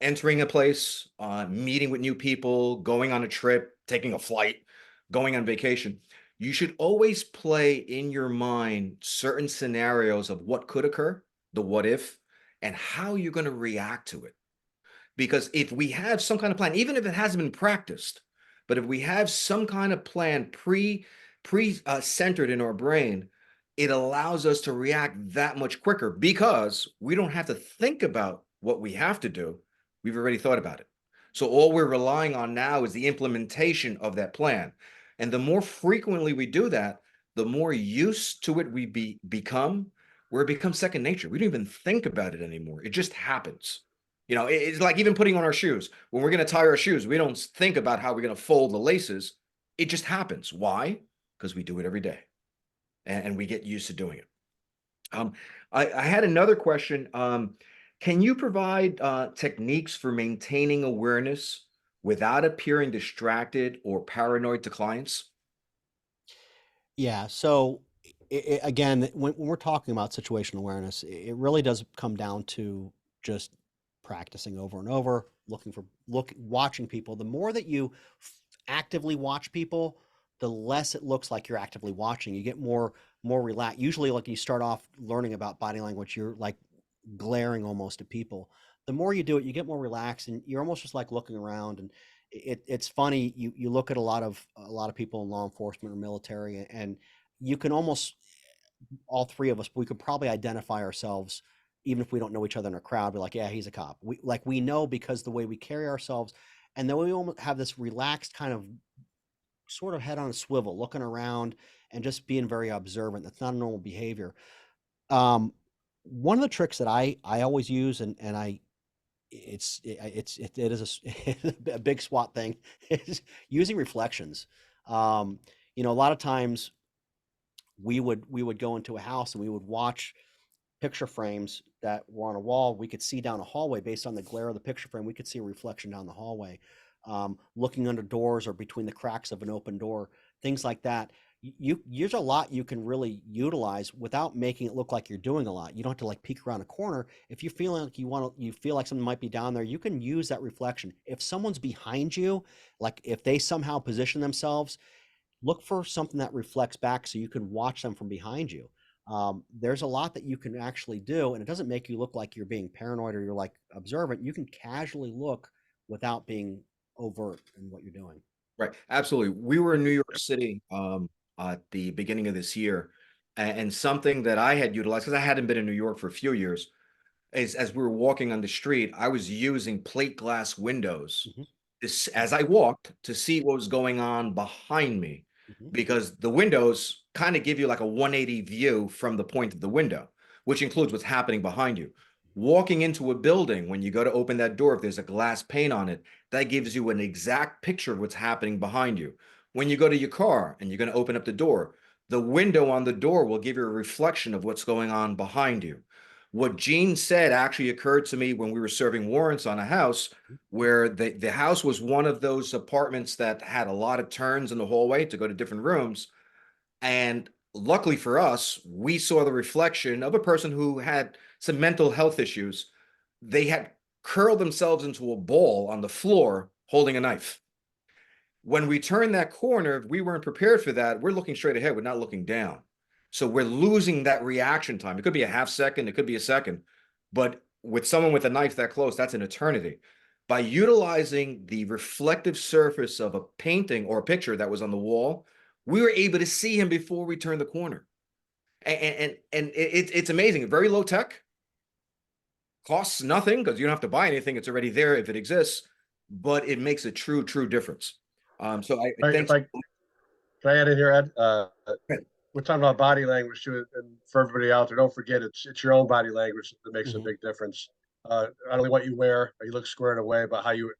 entering a place, meeting with new people, going on a trip, taking a flight, going on vacation, you should always play in your mind certain scenarios of what could occur, the what if, and how you're going to react to it. Because if we have some kind of plan, even if it hasn't been practiced, but if we have some kind of plan centered in our brain, it allows us to react that much quicker because we don't have to think about what we have to do. We've already thought about it. So all we're relying on now is the implementation of that plan. And the more frequently we do that, the more used to it become, where it becomes second nature. We don't even think about it anymore. It just happens. It's like even putting on our shoes. When we're going to tie our shoes, we don't think about how we're going to fold the laces. It just happens. Why? Because we do it every day and we get used to doing it. I had another question. Can you provide techniques for maintaining awareness without appearing distracted or paranoid to clients? Yeah. So again, when we're talking about situational awareness, it really does come down to just practicing over and over, watching people. The more that you actively watch people, the less it looks like you're actively watching. You get more relaxed. Usually, like you start off learning about body language, you're like glaring almost at people. The more you do it, you get more relaxed, and you're almost just like looking around. And it's funny. You look at a lot of people in law enforcement or military, and you can almost, all three of us, we could probably identify ourselves even if we don't know each other in a crowd. We're like, yeah, he's a cop. We know because the way we carry ourselves, and then we almost have this relaxed kind of sort of head on a swivel, looking around and just being very observant. That's not a normal behavior. One of the tricks that I always use, and it is a big SWAT thing, is using reflections. A lot of times we would go into a house and we would watch picture frames that were on a wall. We could see down a hallway based on the glare of the picture frame. We could see a reflection down the hallway. Looking under doors or between the cracks of an open door, things like that. There's a lot you can really utilize without making it look like you're doing a lot. You don't have to like peek around a corner. If you feel like you feel like something might be down there, you can use that reflection. If someone's behind you, like if they somehow position themselves, look for something that reflects back so you can watch them from behind you. There's a lot that you can actually do, and it doesn't make you look like you're being paranoid or you're like observant. You can casually look without being overt in what you're doing. Right. Absolutely. We were in New York City at the beginning of this year, and something that I had utilized because I hadn't been in New York for a few years is as we were walking on the street, I was using plate glass windows Mm-hmm. as I walked to see what was going on behind me, Mm-hmm. because the windows kind of give you like a 180 view from the point of the window, which includes what's happening behind you. Walking into a building, when you go to open that door, if there's a glass pane on it, that gives you an exact picture of what's happening behind you. When you go to your car and you're going to open up the door, the window on the door will give you a reflection of what's going on behind you. What Gene said actually occurred to me when we were serving warrants on a house where the house was one of those apartments that had a lot of turns in the hallway to go to different rooms. And luckily for us, we saw the reflection of a person who had some mental health issues. They had curled themselves into a ball on the floor holding a knife. When we turned that corner, we weren't prepared for that. We're looking straight ahead, we're not looking down. So we're losing that reaction time. It could be a half second, it could be a second, but with someone with a knife that close, that's an eternity. By utilizing the reflective surface of a painting or a picture that was on the wall, we were able to see him before we turned the corner. And it's amazing. Very low tech, costs nothing because you don't have to buy anything. It's already there if it exists, but it makes a true difference. So I think. Can I add in here, Ed? we're talking about body language too, and for everybody out there, don't forget it's your own body language that makes a big difference. Not only what you wear, or you look squared away, but how you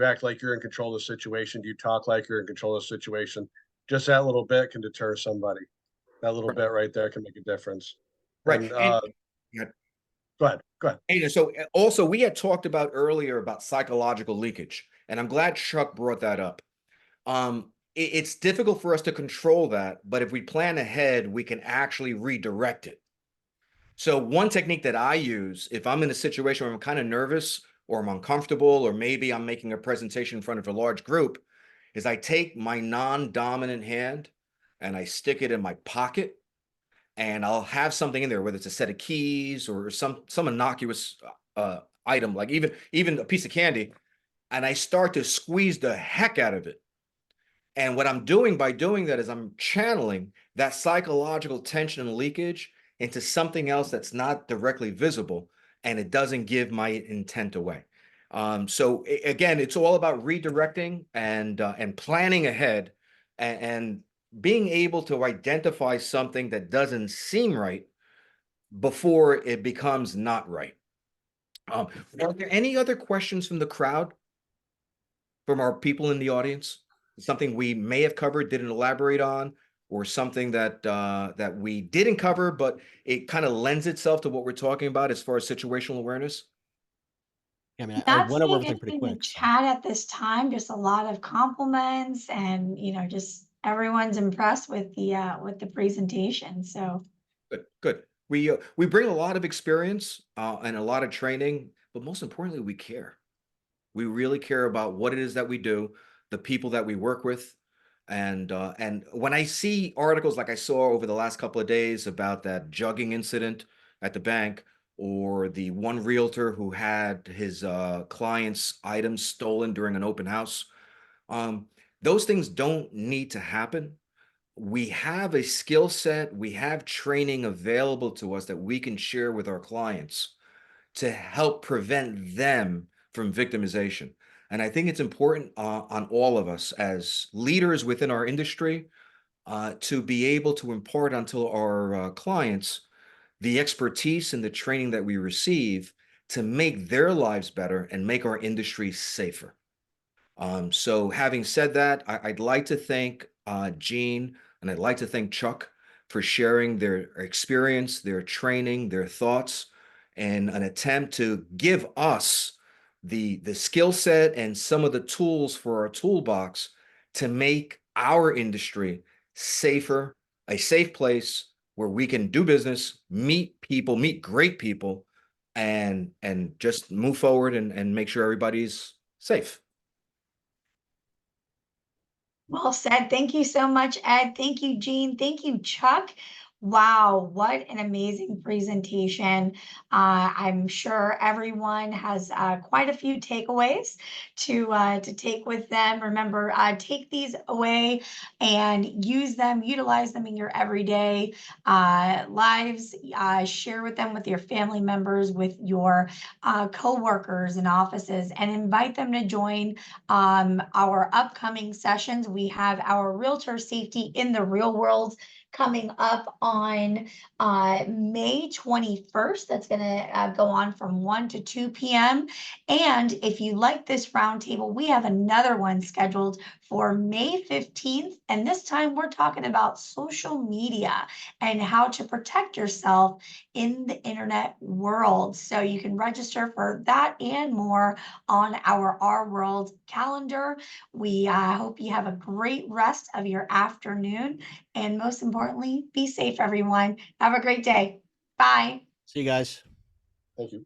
act like you're in control of the situation. Do you talk like you're in control of the situation? Just that little bit can deter somebody. That little bit right there can make a difference. Right. And And yeah, go ahead, go ahead. and so also we had talked about earlier about psychological leakage, and I'm glad Chuck brought that up. It's difficult for us to control that, but if we plan ahead, we can actually redirect it. So one technique that I use, if I'm in a situation where I'm kind of nervous or I'm uncomfortable, or maybe I'm making a presentation in front of a large group, is I take my non-dominant hand and I stick it in my pocket, and I'll have something in there, whether it's a set of keys or some innocuous item, like even a piece of candy, and I start to squeeze the heck out of it. And what I'm doing by doing that is I'm channeling that psychological tension and leakage into something else that's not directly visible, and it doesn't give my intent away. So again, it's all about redirecting and planning ahead, and being able to identify something that doesn't seem right before it becomes not right. Are there any other questions from the crowd, from our people in the audience? Something we may have covered, didn't elaborate on, or something that that we didn't cover, but it kind of lends itself to what we're talking about as far as situational awareness? I mean, I Not went over seeing everything pretty anything in the quick, so. chat at this time, just a lot of compliments and, just everyone's impressed with the presentation. So Good, good. We bring a lot of experience and a lot of training, but most importantly, we care. We really care about what it is that we do, the people that we work with. And when I see articles like I saw over the last couple of days about that jugging incident at the bank, or the one realtor who had his client's items stolen during an open house, um, those things don't need to happen. We have a skill set, we have training available to us that we can share with our clients to help prevent them from victimization. And I think it's important on all of us as leaders within our industry to be able to impart onto our clients the expertise and the training that we receive to make their lives better and make our industry safer. So having said that, I'd like to thank Gene, and I'd like to thank Chuck for sharing their experience, their training, their thoughts, and an attempt to give us the skill set and some of the tools for our toolbox to make our industry safer, a safe place where we can do business, meet people, meet great people, and just move forward and make sure everybody's safe. well said. Thank you so much, Ed. Thank you, Jean. Thank you, Chuck. Wow, what an amazing presentation. I'm sure everyone has quite a few takeaways to take with them. Remember, take these away and use them, utilize them in your everyday lives. Share with them with your family members, with your co-workers and offices, and invite them to join our upcoming sessions. We have our Realtor Safety in the Real World coming up on May 21st. That's going to go on from 1 to 2 p.m. And if you like this roundtable, we have another one scheduled for May 15th. And this time we're talking about social media and how to protect yourself in the internet world. So you can register for that and more on our World calendar. We hope you have a great rest of your afternoon. And most importantly, be safe, everyone. Have a great day. Bye. See you guys. Thank you.